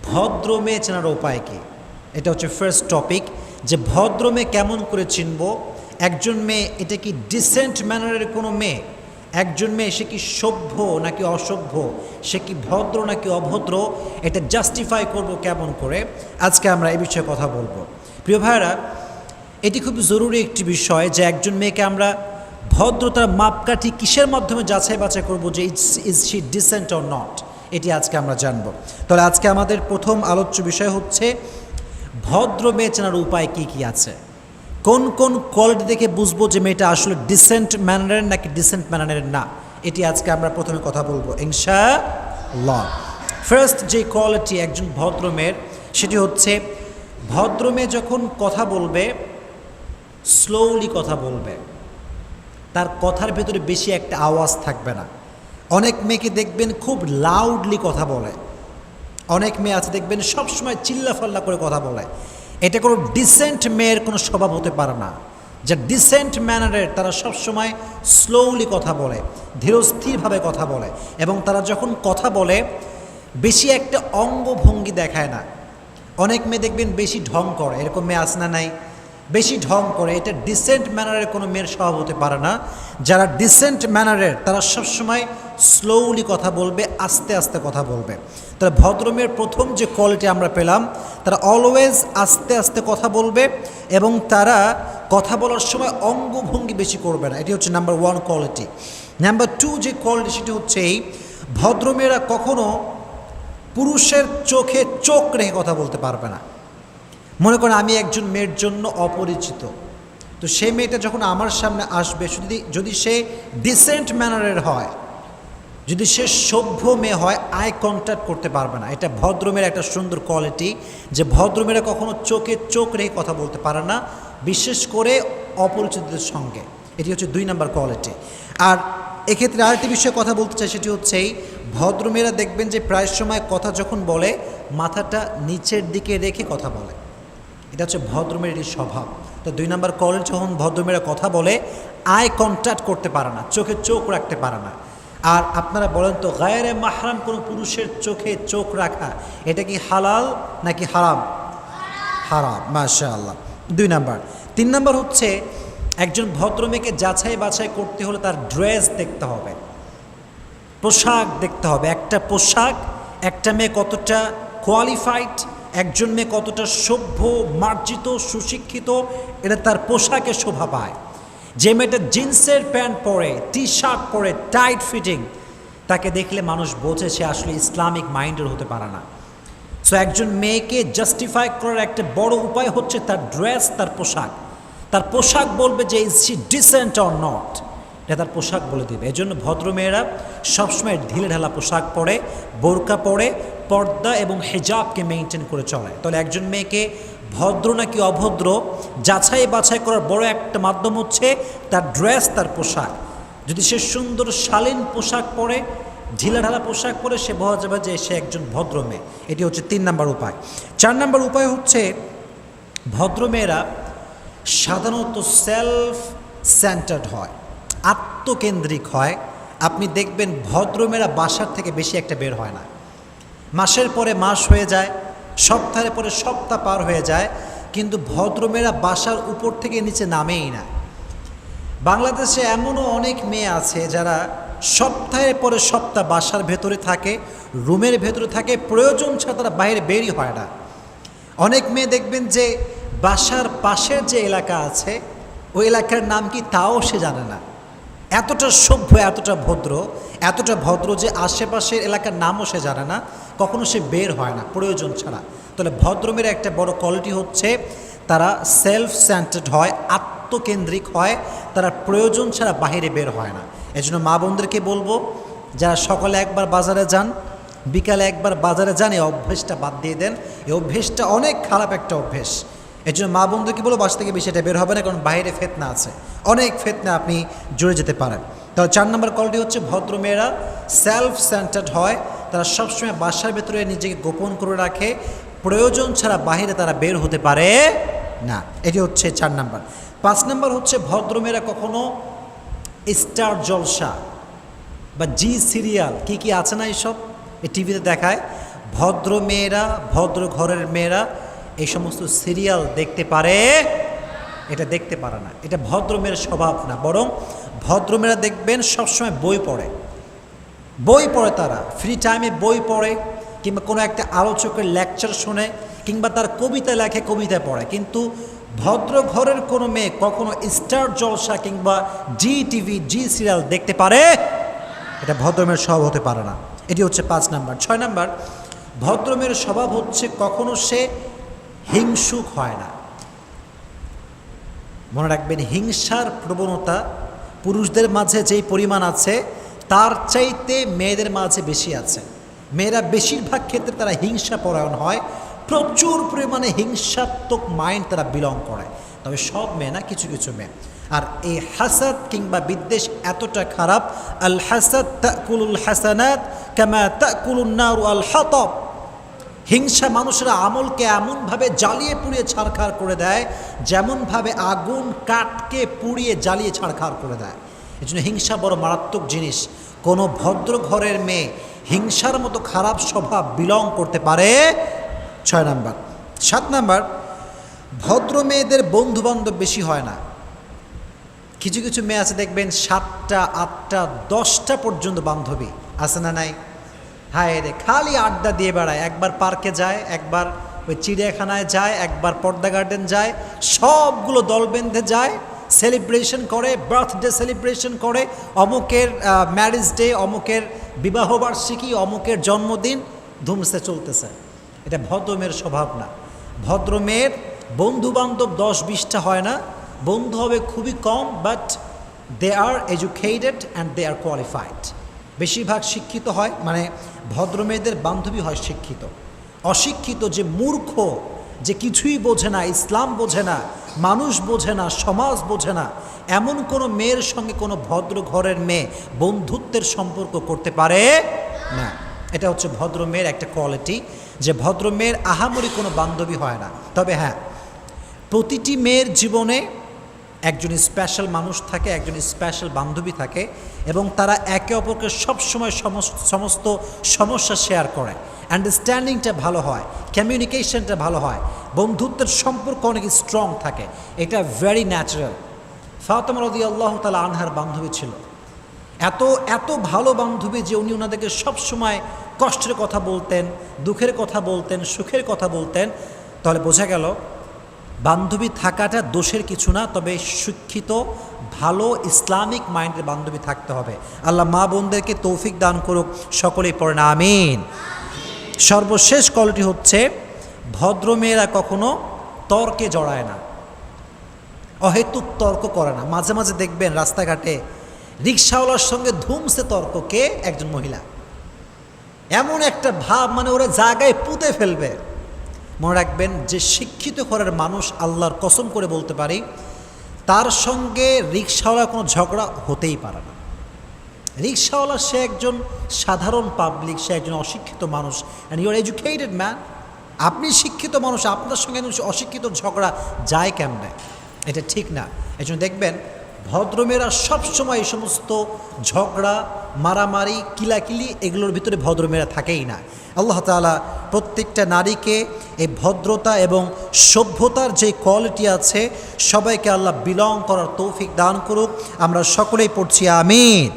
ভদ্র মেয়ে চেনার উপায় কি? এটা হচ্ছে ফার্স্ট টপিক, যে ভদ্র মেয়ে কেমন করে চিনব। একজন মেয়ে এটা কি ডিসেন্ট ম্যানারের কোনো মেয়ে? একজন মেয়ে সে কি সভ্য নাকি অসভ্য, সে কি ভদ্র নাকি অভদ্র, এটা জাস্টিফাই করব কেমন করে? আজকে আমরা এই বিষয়ে কথা বলবো। প্রিয় ভাইরা, এটি খুব জরুরি একটি বিষয় যে একজন মেয়েকে আমরা ভদ্রতার মাপকাঠি কিসের মাধ্যমে যাচাই বাছাই করবো যে is she decent or not, এটি আজকে আমরা জানব। তাহলে আজকে আমাদের প্রথম আলোচ্য বিষয় হচ্ছে ভদ্র মেয়ে চেনার উপায় কি কি আছে, কোন কোন কোয়ালিটি দেখে বুঝবো যে মেয়েটা আসলে ডিসেন্ট ম্যানারের নাকি ডিসেন্ট ম্যানারের না, এটি আজকে আমরা প্রথমে কথা বলবো ইনশাআল্লাহ। ফার্স্ট যে কোয়ালিটি একজন ভদ্র মেয়ের, সেটি হচ্ছে ভদ্র মেয়ে যখন কথা বলবে স্লোলি কথা বলবে, তার কথার ভেতরে বেশি একটা আওয়াজ থাকবে না। অনেক মেয়েকে দেখবেন খুব লাউডলি কথা বলে, অনেক মেয়ে আছে দেখবেন সবসময় চিল্লাফাল্লা করে কথা বলে। এটা কোনো ডিসেন্ট মেয়ের কোনো স্বভাব হতে পারে না। যা ডিসেন্ট ম্যানারের তারা সবসময় স্লোলি কথা বলে, ধীরস্থিরভাবে কথা বলে, এবং তারা যখন কথা বলে বেশি একটা অঙ্গভঙ্গি দেখায় না। অনেক মেয়ে দেখবেন বেশি ঢং করে, এরকম মেয়ে আছে না নাই? বেশি ঢং করে, এটা ডিসেন্ট ম্যানারের কোনো মেয়ের স্বভাব হতে পারে না। যারা ডিসেন্ট ম্যানারের তারা সবসময় স্লোলি কথা বলবে, আস্তে আস্তে কথা বলবে। তারা ভদ্র মেয়ের প্রথম যে কোয়ালিটি আমরা পেলাম, তারা অলওয়েজ আস্তে আস্তে কথা বলবে এবং তারা কথা বলার সময় অঙ্গভঙ্গি বেশি করবে না। এটি হচ্ছে number one quality. Number two যে কোয়ালিটি সেটি হচ্ছে এই, ভদ্রমেয়েরা কখনো পুরুষের চোখে চোখ রেখে কথা বলতে পারবে না। মনে করেন আমি একজন মেয়ের জন্য অপরিচিত, তো সেই মেয়েটা যখন আমার সামনে আসবে, যদি সে ডিসেন্ট ম্যানারের হয়, যদি সে সভ্য মেয়ে হয়, আই কন্ট্যাক্ট করতে পারবে না। এটা ভদ্রমেয়ের একটা সুন্দর কোয়ালিটি, যে ভদ্রমেয়েরা কখনো চোখে চোখ রেখে কথা বলতে পারে না, বিশেষ করে অপরিচিতদের সঙ্গে। এটি হচ্ছে 2 নাম্বার কোয়ালিটি। আর এক্ষেত্রে আরেকটি বিষয়ে কথা বলতে চাই, সেটি হচ্ছে এই, ভদ্রমেয়েরা দেখবেন যে প্রায় সময় কথা যখন বলে মাথাটা নিচের দিকে রেখে কথা বলে। এটা হচ্ছে ভদ্রমেয়ের স্বভাব। তো 2 নাম্বার কোয়ালিটি, যখন ভদ্রমেয়েরা কথা বলে আই কন্ট্যাক্ট করতে পারে না, চোখে চোখ রাখতে পারে না। আর আপনারা বলেন তো, গায়রে মাহরাম কোনো পুরুষের চোখে চোখ রাখা এটা কি হালাল নাকি হারাম? হারাম, মাশাআল্লাহ। 2 নাম্বার। 3 নাম্বার হচ্ছে একজন ভদ্র মেয়েকে যাচাই বাছাই করতে হলে তার ড্রেস দেখতে হবে, পোশাক দেখতে হবে। একটা পোশাক, একটা মেয়ে কতটা কোয়ালিফাইড, একজন মেয়ে কতটা সভ্য, মার্জিত, সুশিক্ষিত, এটা তার পোশাকে শোভা পায়। যে মেয়েটা জিন্সের প্যান্ট পরে, টি শার্ট পরে, টাইট ফিটিং, তাকে দেখলে মানুষ বোঝে সে আসলে ইসলামিক মাইন্ডের হতে পারে না। সো একজন মেয়েকে জাস্টিফাই করার একটা বড় উপায় হচ্ছে তার ড্রেস, তার পোশাক। তার পোশাক বলবে যে is she decent or not, এটা তার পোশাক বলে দেবে। এজন্য ভদ্রমেয়েরা সবসময় ঢিলে ঢালা পোশাক পরে, বোরকা পরে, পর্দা এবং হিজাবকে মেনটেন করে চলে। তাহলে একজন মেয়েকে ভদ্র নাকি অভদ্র যাচাই বাছাই করার বড় একটা মাধ্যম হচ্ছে তার ড্রেস, তার পোশাক। যদি সে সুন্দর শালীন পোশাক পরে, ঢিলা ঢালা পোশাক পরে, সে বোঝা যাবে যে সে একজন ভদ্র মেয়ে। এটি হচ্ছে 3 নাম্বার উপায়। 4 নাম্বার উপায় হচ্ছে ভদ্রমেয়েরা সাধারণত সেলফ সেন্টার্ড হয়, আত্মকেন্দ্রিক হয়। আপনি দেখবেন ভদ্রমেয়েরা বাসার থেকে বেশি একটা বের হয় না। মাসের পরে মাস হয়ে যায়, সপ্তাহের পরে সপ্তাহ পার হয়ে যায়, কিন্তু ভদ্রমেয়েরা বাসার উপর থেকে নিচে নামেই না। বাংলাদেশে এমনও অনেক মেয়ে আছে যারা সপ্তাহের পরে সপ্তাহ বাসার ভেতরে থাকে, রুমের ভেতরে থাকে, প্রয়োজন ছাড়া তারা বাইরে বেরই হয় না। অনেক মেয়ে দেখবেন যে বাসার পাশের যে এলাকা আছে, ওই এলাকার নাম কি তাও সে জানে না। এতটা সভ্য, এতটা ভদ্র যে আশেপাশের এলাকার নামও সে জানে না, কখনো সে বের হয় না প্রয়োজন ছাড়া। তাহলে ভদ্রমের একটা বড় কোয়ালিটি হচ্ছে তারা সেলফ সেন্টার্ড হয়, আত্মকেন্দ্রিক হয়, তারা প্রয়োজন ছাড়া বাইরে বের হয় না। এজন্য মা বোনদেরকে বলবো, যারা সকালে একবার বাজারে যান, বিকালে একবার বাজারে যান, এই অভ্যেসটা বাদ দিয়ে দেন। এই অভ্যেসটা অনেক খারাপ একটা অভ্যেস। এই জন্য মা বন্ধুকে বলো বাসা থেকে বেশি এটা বের হবে না, কারণ বাইরে ফেতনা আছে, অনেক ফেতনা আপনি জুড়ে যেতে পারেন। তাহলে 4 নম্বর কোয়ালিটি হচ্ছে ভদ্রমেয়েরা সেলফ সেন্টার্ড হয়, তারা সবসময় বাসার ভেতরে নিজেকে গোপন করে রাখে, প্রয়োজন ছাড়া বাইরে তারা বের হতে পারে না। এটি হচ্ছে 4 নম্বর। 5 নম্বর হচ্ছে ভদ্রমেয়েরা কখনো স্টার জলসা বা জি সিরিয়াল কি কি আছে না, এইসব এই টিভিতে দেখায়, ভদ্র মেয়েরা, ভদ্র ঘরের মেয়েরা এই সমস্ত সিরিয়াল দেখতে পারে? এটা দেখতে পারে না। এটা ভদ্র মেয়ের স্বভাব না, বরং ভদ্র মেয়েরা দেখবেন সবসময় বই পড়ে। বই পড়ে, তারা ফ্রি টাইমে বই পড়ে, কিংবা কোনো একটা আলোচকের লেকচার শোনে, কিংবা তার কবিতা লেখে, কবিতা পড়ে। কিন্তু ভদ্র ঘরের কোনো মেয়ে কখনো স্টার জলসা কিংবা জি টিভি, জি সিরিয়াল দেখতে পারে? এটা ভদ্রমের স্বভাব হতে পারে না। এটি হচ্ছে 5 নাম্বার। 6 নাম্বার, ভদ্রমের স্বভাব হচ্ছে কখনো সে হিংসুক হয় না। মনে রাখবেন, হিংসার প্রবণতা পুরুষদের মাঝে যেই পরিমাণ আছে তার চাইতে মেয়েদের মাঝে বেশি আছে। মেয়েরা বেশিরভাগ ক্ষেত্রে তারা হিংসা পরায়ণ হয়, প্রচুর পরিমাণে হিংসাত্মক মাইন্ড তারা বিলং করে। তবে সব মেয়ে না, কিছু কিছু মেয়ে। আর এই হাসাদ কিংবা বিদ্বেষ এতটা খারাপ, আল হাসাদ তাকুলুল হাসানাত কামা তাকুলুন নারু আল হাতাব। হিংসা মানুষের আমলকে এমনভাবে জ্বালিয়ে পুড়িয়ে ছারখার করে দেয়, যেমনভাবে আগুন কাঠকে পুড়িয়ে জ্বালিয়ে ছারখার করে দেয়। এই জন্য হিংসা বড় মারাত্মক জিনিস। কোনো ভদ্র ঘরের মেয়ে হিংসার মতো খারাপ স্বভাব বিলং করতে পারে? 6 নাম্বার। 7 নাম্বার, ভদ্র মেয়েদের বন্ধুবান্ধব বেশি হয় না। কিছু কিছু মেয়ে আছে দেখবেন 7টা 8টা 10টা পর্যন্ত বান্ধবী আছে না নাই? হায় রে, খালি আড্ডা দিয়ে বেড়ায়। একবার পার্কে যায়, একবার ওই চিড়িয়াখানায় যায়, একবার পর্দা গার্ডেন যায়, সবগুলো দল বেঁধে যায়, সেলিব্রেশন করে, বার্থডে সেলিব্রেশন করে, অমুকের ম্যারেজ ডে, অমুকের বিবাহবার্ষিকী, অমুকের জন্মদিন ধুমসে চলতেছে। এটা ভদ্র মেয়ের স্বভাব না। ভদ্র মেয়ের বন্ধুবান্ধব 10-20টা হয় না, বন্ধু হবে খুবই কম, but they are educated and they are qualified. বেশিরভাগ শিক্ষিত হয়, মানে ভদ্র মেয়েদের বান্ধবী হয় শিক্ষিত। অশিক্ষিত, যে মূর্খ, যে কিছুই বোঝে না, ইসলাম বোঝে না, মানুষ বোঝে না, সমাজ বোঝে না, এমন কোনো মেয়ের সঙ্গে কোনো ভদ্র ঘরের মেয়ে বন্ধুত্বের সম্পর্ক করতে পারে না। এটা হচ্ছে ভদ্র মেয়ের একটা কোয়ালিটি, যে ভদ্র মেয়ের আহামরি কোনো বান্ধবী হয় না। তবে হ্যাঁ, প্রতিটি মেয়ের জীবনে একজন স্পেশাল মানুষ থাকে, একজন স্পেশাল বান্ধবী থাকে, এবং তারা একে অপরকে সবসময় সমস্ত সমস্যা শেয়ার করে। আন্ডারস্ট্যান্ডিংটা ভালো হয়, কমিউনিকেশনটা ভালো হয়, বন্ধুত্বের সম্পর্ক অনেক স্ট্রং থাকে। এটা ভেরি ন্যাচারাল। ফাতেমা রাদিয়াল্লাহু তাআলা আনহার বান্ধবী ছিল, এত এত ভালো বান্ধবী যে উনি ওনাদেরকে সবসময় কষ্টের কথা বলতেন, দুঃখের কথা বলতেন, সুখের কথা বলতেন। তাহলে বোঝা গেল বান্ধবী থাকাটা দোষের কিছু না, তবে শিক্ষিত, ভালো ইসলামিক মাইন্ডের বান্ধবী থাকতে হবে। আল্লাহ মা বোনদেরকে তৌফিক দান করুক, সকলেই পড়েন আমিন। সর্বশেষ কোয়ালিটি হচ্ছে ভদ্র মেয়েরা কখনো তর্কে জড়ায় না, অহেতুক তর্ক করে না। মাঝে মাঝে দেখবেন রাস্তাঘাটে রিক্সাওয়ালার সঙ্গে ধুমসে তর্ক, কে? একজন মহিলা। এমন একটা ভাব, মানে ওরা জায়গায় পুঁতে ফেলবে। মনে রাখবেন, যে শিক্ষিত ঘরের মানুষ, আল্লাহর কসম করে বলতে পারি, তার সঙ্গে রিক্সাওয়ালার কোনো ঝগড়া হতেই পারে না। রিক্সাওয়ালা সে একজন সাধারণ পাবলিক, সে একজন অশিক্ষিত মানুষ, and you are educated man. আপনি শিক্ষিত মানুষ, আপনার সঙ্গে অশিক্ষিত ঝগড়া যায় কেমনে? এটা ঠিক না। এই জন্য দেখবেন ভদ্রমেয়েরা সবসময় এই সমস্ত ঝগড়া, মারামারি, কিলাকিলি, এগুলোর ভিতরে ভদ্রমেয়েরা থাকেই না। আল্লাহ তাআলা প্রত্যেকটা নারীকে এই ভদ্রতা এবং সভ্যতার যে কোয়ালিটি আছে, সবাইকে আল্লাহ বিলং করার তৌফিক দান করুক। আমরা সকলেই পড়ছি আমিন।